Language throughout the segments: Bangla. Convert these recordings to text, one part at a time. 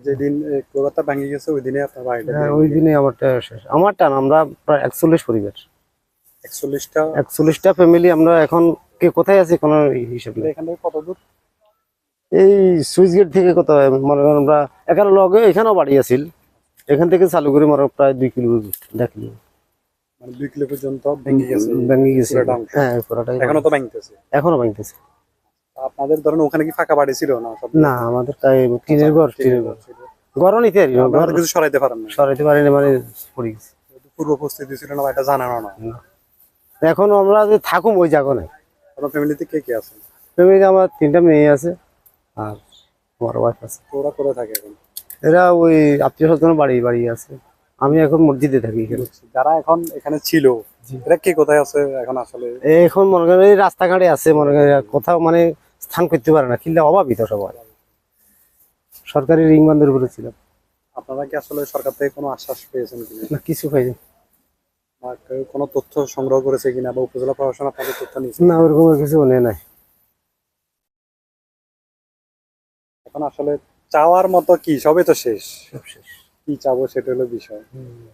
যেদিন ক্লোজারটা ভেঙে গেছে ওই দিনে আপনার বাড়িটা হ্যাঁ, ওই দিনে আমারটা শেষ। আমারটা না, আমরা প্রায় 41 পরিবার, 41টা। 41টা ফ্যামিলি। আমরা এখন কে কোথায় আছি কোনো হিসাব নেই। এখান থেকে কত দূর? এই সুইচ গেট থেকে কত, মনে করেন আমরা এখানে লগে এখানেও বাড়ি আছিল, এখান থেকে চালু করে মনে হয় প্রায় 2 কিলো দেখলি, মানে 2 কিলো পর্যন্ত ভেঙে গেছে ভেঙে গেছে। পুরোটা অংশ। হ্যাঁ, পুরোটাই এখনো তো ভাঙতেছে। এখনো ভাঙতেছে। আপনাদের ধরেন ওখানে কি ফাঁকা বাড়ি ছিল না? সব না, আমাদের তাই টিনের ঘর, টিনের ঘর, ঘরও নিতে পারি না, আপনারা কিছু সরাইতে পারেন না? সরাইতে পারি না, মানে পড়ে গেছে। পূর্ব প্রস্তুতি ছিল না বা এটা জানানো না? এখন আমরা যে থাকুম ওই জায়গা নাই। আপনার ফ্যামিলিতে কে কে আছে? ফ্যামিলিতে আমার 3টা মেয়ে আছে আর আমার ওয়াইফ আছে। তো ওরা করে থাকে এখন? এরা ওই আত্মীয় স্বজন বাড়ি বাড়ি আছে। আমি এখন মসজিদে থাকি এখানে। যারা এখন এখানে ছিল এরা কে কোথায় আছে এখন? আসলে এখন মনে করেন এই রাস্তাঘাটে আছে, মনে করেন এরা কোথাও মানে স্থান করতে পারে না, কিনলে অভাবিত সবাই। সরকারি রিং বান্ধের উপরে ছিল। আপনারা কি আসলে সরকার থেকে কোনো আশ্বাস পেয়েছেন কিনা, না, কিছু পাইনি। বা কেউ কোনো তথ্য সংগ্রহ করেছে কিনা, বা উপজেলা প্রশাসন আপনাদের তথ্য নিয়েছে? না, ওরকম কিছু মনে নাই। এখন আসলে চাওয়ার মতো কি? সবই তো শেষ। সব শেষ। কি চাবো সেটা হলো বিষয়।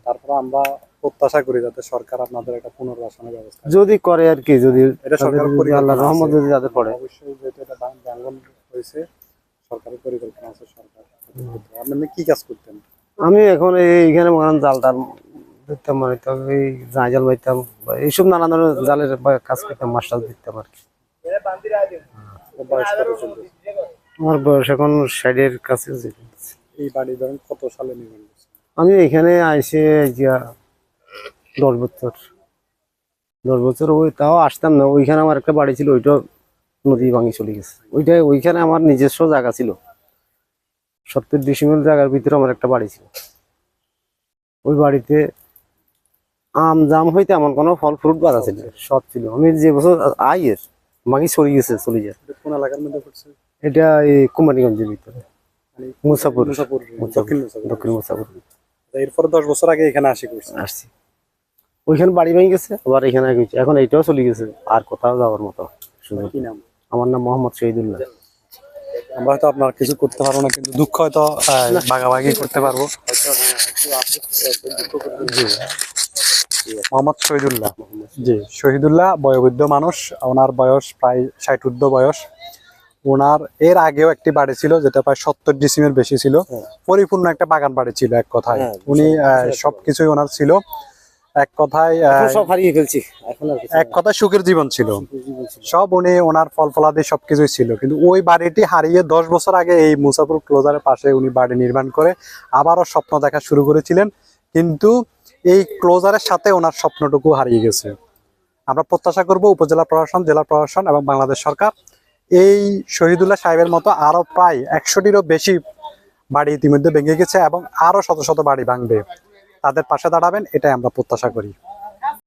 তারপর আমরা প্রত্যাশা করি যাতে সরকার আপনাদের একটা পুনর্বাসনের ব্যবস্থা করে। যদি করে আর কি, যদি এটা সরকারের তাদের যদি পরিকল্পনা আল্লাহর রহমত আছে। যদি তাদের পড়ে। অবশ্যই যেহেতু এটা বাঙ্গন হয়েছে, সরকারের পরিকল্পনা আছে। সরকার আপনি কি কাজ করতেন? আমি এখন এইখানে মনে করেন জাল টাল দিতাম, মানে তো এই জাল বাইতাম, এইসব নানা ধরনের জালের কাজ করতাম, মাছ টাছ দিতাম আর কি। বয়স কত চলতেছে? আমার বয়স এখন 60-এর কাছে। এই বাড়ি ধরেন কত সালে নির্মাণ করছেন? আমি এখানে আইসে গিয়া 10 বছর। 10 বছর ওই তাও আসতাম না। ওইখানে আমার একটা বাড়ি ছিল, ওইটা নদী ভাঙি চলে গেছে। ওইখানে আমার নিজস্ব জায়গা ছিল, 70 ডিসিমেল জায়গার ভিতরে আমার একটা বাড়ি ছিল। ওই বাড়িতে আম জাম হইতে এমন কোনো ফল ফ্রুট বাধা ছিল, সব ছিল। আমি যে বছর আইয়ের ভাঙি চলে গেছে, চলে যায়। এটা কোন এলাকার মধ্যে পড়ছে? এটা এই কুমারীগঞ্জের ভিতরে, মানে মুসাপুর, মুসাপুর, দক্ষিণ মুসাপুর। দক্ষিণ মুসাপুর এরপরে 10 বছর আগে এখানে আসি করছে। আসছি। ওইখানে বাড়ি ভেঙে গেছে, আবার এখানে গেছে, এখন এইটাও চলে গেছে। আর কোথাও যাওয়ার মতো সুযোগ। কি নাম? আমার নাম মোহাম্মদ শহীদুল্লাহ। আমরা হয়তো আপনার কিছু করতে পারবো না, কিন্তু দুঃখ হয়তো ভাগাভাগি করতে পারবো। মোহাম্মদ শহীদুল্লাহ। জি, শহীদুল্লাহ বয়োবৃদ্ধ মানুষ। ওনার বয়স প্রায় 60 ঊর্ধ্ব বয়স। ওনার এর আগেও একটি বাড়ি ছিল যেটা প্রায় 70 ডিসিমের বেশি ছিল। পরিপূর্ণ একটা বাগান বাড়ি ছিল এক কথায়। উনি সবকিছুই ওনার ছিল। এক কথায় সব হারিয়ে ফেলছি, এখন আর এক কথায় সুখের জীবন ছিল। সব উনি ওনার ফল ফলাদি সবকিছুই ছিল। কিন্তু ওই বাড়িটি হারিয়ে 10 বছর আগে এই মুসাপুর ক্লোজারের পাশে উনি বাড়ি নির্মাণ করে আবারও স্বপ্ন দেখা শুরু করেছিলেন। কিন্তু এই ক্লোজারের সাথে ওনার স্বপ্নটুকু হারিয়ে গেছে। আমরা প্রত্যাশা করব উপজেলা প্রশাসন, জেলা প্রশাসন এবং বাংলাদেশ সরকার এই শহীদুল্লাহ সাহেবের মতো আরো প্রায় 100টিরও বেশি বাড়ি ইতিমধ্যে ভেঙে গেছে এবং আরো শত শত বাড়ি ভাঙবে, তাদের পাশে দাঁড়াবেন, এটাই আমরা প্রত্যাশা করি।